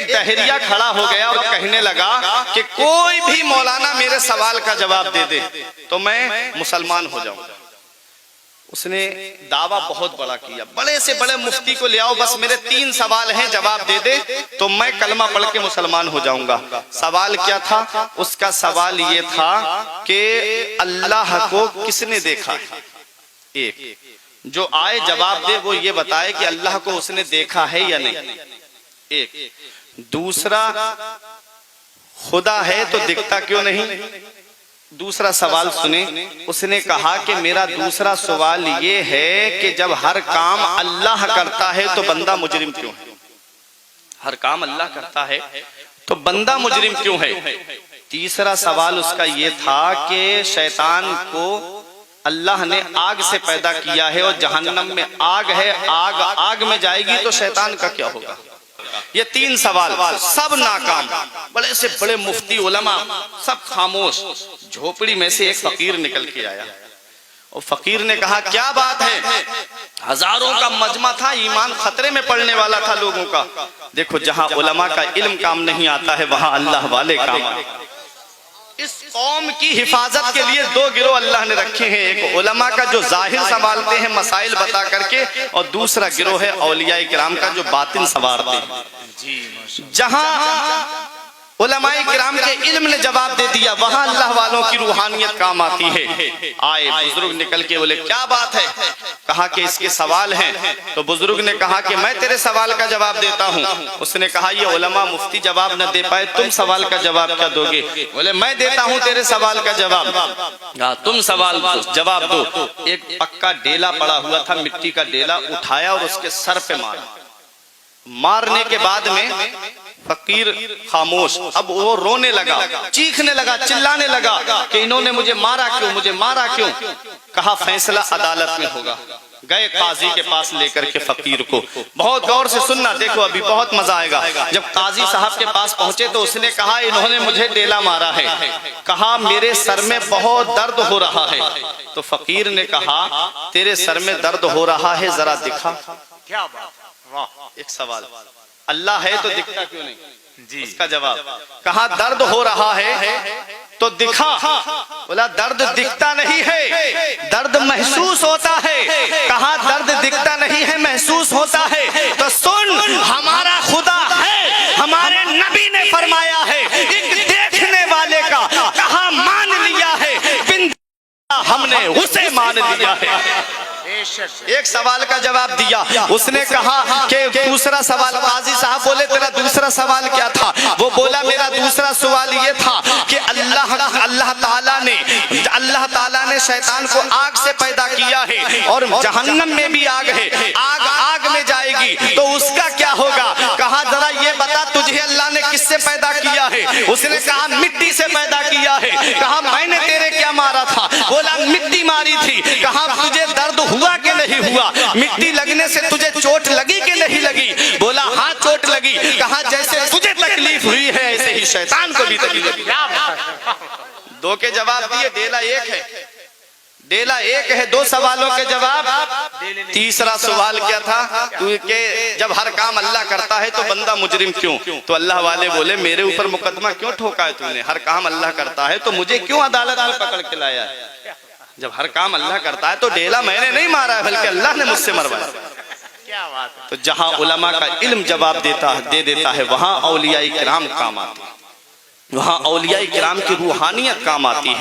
بحریہ کھڑا ہو گیا اور کہنے لگا کہ کوئی بھی مولانا میرے سوال کا جواب دے دے تو میں مسلمان ہو جاؤں گا۔ اس نے دعویٰ بہت بڑا کیا، بڑے سے بڑے مفتی کو لے آؤ، بس میرے 3 سوال ہیں، جواب دے دے تو میں کلمہ پڑھ کے مسلمان ہو جاؤں گا۔ سوال کیا تھا؟ اس کا سوال یہ تھا کہ اللہ کو کس نے دیکھا ہے؟ ایک جو آئے جواب دے وہ یہ بتائے کہ اللہ کو اس نے دیکھا ہے یا نہیں، ایک۔ دوسرا خدا ہے تو دکھتا کیوں نہیں؟ دوسرا سوال سنیں، اس نے کہا کہ میرا دوسرا سوال یہ ہے کہ جب ہر کام اللہ کرتا ہے تو بندہ مجرم کیوں ہے؟ ہر کام اللہ کرتا ہے تو بندہ مجرم کیوں ہے؟ تیسرا سوال اس کا یہ تھا کہ شیطان کو اللہ نے آگ سے پیدا کیا ہے اور جہنم میں آگ ہے، آگ میں جائے گی تو شیطان کا کیا ہوگا؟ یہ 3 سوال سب ناکام۔ بڑے سے بڑے مفتی علماء سب خاموش۔ جھوپڑی میں سے ایک فقیر نکل کے آیا اور فقیر نے کہا کیا بات ہے؟ ہزاروں کا مجمع تھا، ایمان خطرے میں پڑنے والا تھا لوگوں کا۔ دیکھو جہاں علماء کا علم کام نہیں آتا ہے وہاں اللہ والے کام آتے ہیں۔ اس قوم کی حفاظت کے لیے 2 گروہ اللہ نے رکھے ہیں، ایک علماء کا جو ظاہر سنبھالتے ہیں مسائل بتا کر کے، اور دوسرا گروہ ہے اولیاء کرام کا جو باطن سنوارتے ہیں۔ جہاں علماء کرام کے علم نے جواب دے دیا وہاں اللہ والوں کی روحانیت کام آتی ہے۔ آئے بزرگ نکل کے بولے کیا بات ہے؟ کہا کہ اس کے سوال ہیں۔ تو بزرگ نے کہا کہ میں تیرے سوال کا جواب دیتا ہوں۔ اس نے کہا یہ علماء مفتی جواب نہ دے پائے، تم سوال کا جواب کیا دو گے؟ بولے میں دیتا ہوں تیرے سوال کا جواب۔ تم سوال جواب دو۔ ایک پکا ڈیلا پڑا ہوا تھا، مٹی کا ڈیلا اٹھایا اور اس کے سر پہ مارا۔ مارنے کے بعد میں فقیر خاموش، اب وہ رونے لگا، چیخنے لگا، چلانے لگا کہ انہوں نے مجھے مارا کیوں، مجھے مارا کیوں؟ کہا فیصلہ عدالت میں ہوگا۔ گئے قاضی کے پاس لے کر کے فقیر کو، بہت غور سے سننا، دیکھو ابھی بہت مزہ آئے گا۔ جب قاضی صاحب کے پاس پہنچے تو اس نے کہا انہوں نے مجھے ڈیلا مارا ہے، کہا میرے سر میں بہت درد ہو رہا ہے۔ تو فقیر نے کہا تیرے سر میں درد ہو رہا ہے ذرا دکھا۔ کیا بات، واہ، ایک سوال، اللہ ہے تو دکھتا کیوں نہیں؟ اس کا جواب کہا درد ہو رہا ہے تو دکھا۔ بولا درد دکھتا نہیں ہے، درد محسوس ہوتا ہے۔ کہا درد دکھتا نہیں ہے، محسوس ہوتا ہے تو سن، ہمارا خدا ہے، ہمارے نبی نے فرمایا ہے ایک دیکھنے والے کا کہا مان لیا ہے، ہم نے اسے مان لیا ہے۔ ایک سوال کا جواب دیا۔ اس نے کہا کہ دوسرا سوال، قاضی صاحب بولے تیرا دوسرا سوال کیا تھا؟ وہ بولا میرا دوسرا سوال یہ تھا کہ اللہ تعالیٰ نے شیطان کو آگ سے پیدا کیا ہے اور جہنم میں بھی آگ ہے، آگ میں جائے گی تو اس کا کیا ہوگا؟ کہا ذرا یہ بتا تجھے اللہ نے کس سے پیدا کیا ہے؟ اس نے کہا مٹی سے پیدا کیا ہے۔ کہا میں نے تیرے کیا مارا تھا؟ بولا مٹی ماری تھی۔ کہا تجھے درد ہوا کہ نہیں ہوا؟ مٹی لگنے سے تجھے چوٹ لگی کہ نہیں لگی؟ بولا ہاں چوٹ لگی۔ کہا جیسے تجھے تکلیف ہوئی ہے ایسے ہی شیطان کو بھی تکلیف ہوئی۔ 2 کے جواب دیے، ڈیلا ایک ہے، ڈیلا ایک ہے، 2 سوالوں کے جواب۔ تیسرا سوال کیا تھا کہ جب ہر کام اللہ کرتا ہے تو بندہ مجرم کیوں؟ تو اللہ والے بولے میرے اوپر مقدمہ کیوں ٹھوکا ہے تم نے؟ ہر کام اللہ کرتا ہے تو مجھے کیوں عدالت میں پکڑ کے لایا ہے؟ جب ہر کام اللہ کرتا ہے تو ڈیلا میں نے نہیں مارا ہے بلکہ اللہ نے مجھ سے مروایا۔ تو جہاں علماء کا علم جواب دے دیتا ہے وہاں اولیاء کرام کام آتے ہیں، وہاں اولیاء کرام کی روحانیت کام آتی ہے۔